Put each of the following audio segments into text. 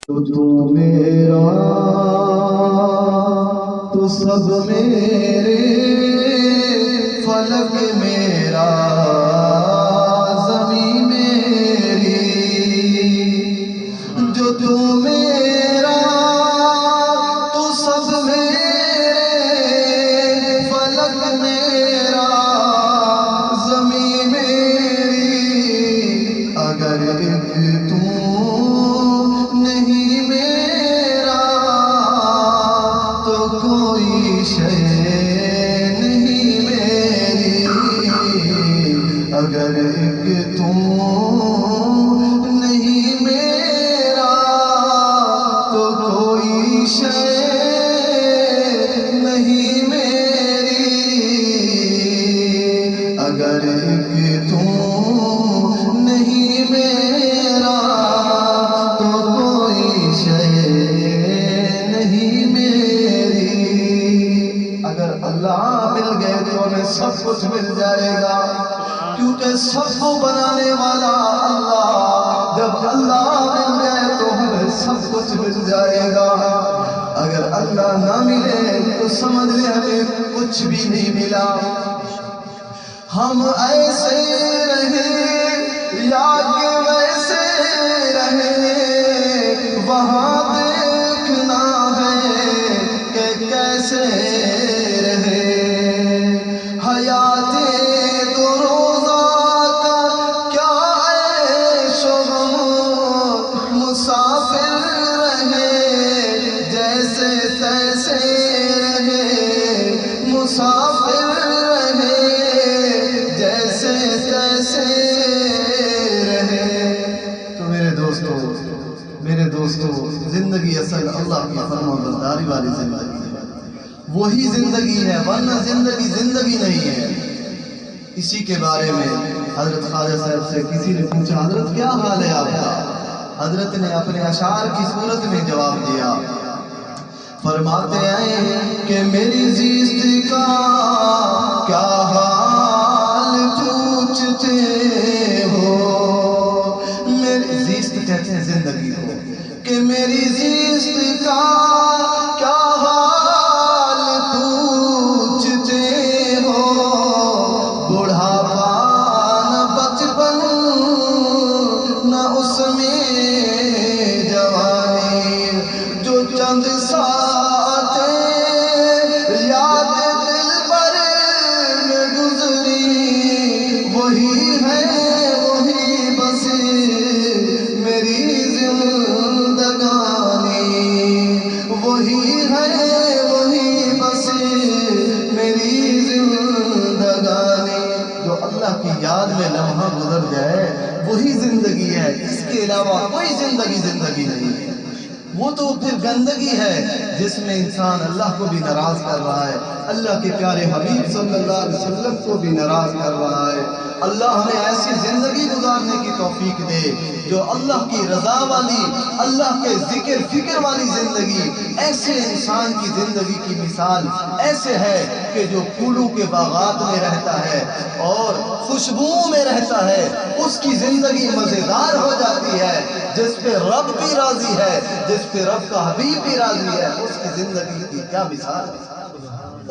تو میرا تو سب میرے، فلک میرا زمین میری، جو تو میرا تو سب میرے، فلک میرا زمین میری، اگر ایک تو نہیں میرا تو کوئی شے نہیں میری، اگر ایک تو نہیں میرا تو کوئی شے نہیں میری، اگر ایک تو نہیں میرا تو کوئی شے نہیں میری۔ اگر اللہ مل گئے تو ہمیں سب کچھ مل جائے گا، کیونکہ سب کو بنانے والا اللہ، جب اللہ مل گئے تو ہمیں سب کچھ مل جائے گا۔ اگر اللہ نہ ملے تو سمجھ لیں ہمیں کچھ بھی نہیں ملا۔ ہم ایسے رہیں یا کہ ویسے رہیں، وہاں دیکھنا ہے کہ کیسے رہیں۔ حیات دو روزہ کا کیا عیش و غم، مسافر رہیں جیسے تیسے رہیں، مسافر رہیں جیسے تیسے رہیں۔ تو میرے دوستو زندگی اصل اللہ کی فرما برداری والی زندگی ہے، وہی زندگی ہے، ورنہ زندگی نہیں ہے۔ اسی کے بارے میں حضرت خواجہ صاحب سے کسی نے پوچھا، حضرت کیا حال ہے آپ کا؟ حضرت نے اپنے اشعار کی صورت میں جواب دیا، فرماتے ہیں کہ میری زیست کا کیا حال پوچھتے ہو، میری زیست کہتے ہیں زندگی کو، کہ میری زیست کا کیا حال پوچھتے ہو، بڑھاپا نہ بچپن نہ اس میں جوانی، جو چند ساعتیں یاد دل پر میں گزری، وہی ہے وہی بس میری زندگانی، وہی ہے وہی بس میری زندگانی۔ جو اللہ کی یاد میں لمحہ گزر جائے وہی زندگی ہے، اس کے علاوہ کوئی زندگی نہیں ہے۔ وہ تو پھر گندگی ہے جس میں انسان اللہ کو بھی ناراض کر رہا ہے، اللہ کے پیارے حبیب صلی اللہ علیہ وسلم کو بھی ناراض کر رہا ہے۔ اللہ ہمیں ایسی زندگی گزارنے کی توفیق دے جو اللہ کی رضا والی، اللہ کے ذکر فکر والی زندگی۔ ایسے انسان کی زندگی کی مثال ایسے ہے کہ جو پھولوں کے باغات میں رہتا ہے اور خوشبو میں رہتا ہے، اس کی زندگی مزیدار ہو جاتی ہے۔ جس پہ رب بھی راضی ہے، جس پہ رب کا حبیب بھی راضی ہے، اس کی زندگی کی کیا مثال ہے،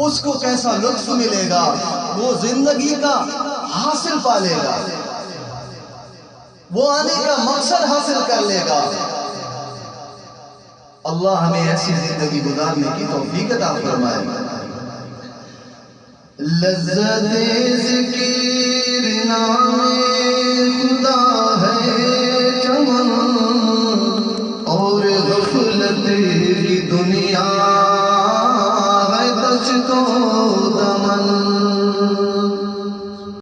اس کو کیسا لطف ملے گا، وہ زندگی کا حاصل پالے گا، وہ آنے کا مقصد حاصل کر لے گا۔ اللہ ہمیں ایسی زندگی گزارنے کی توفیق عطا فرمائے۔ لذت ذکر نام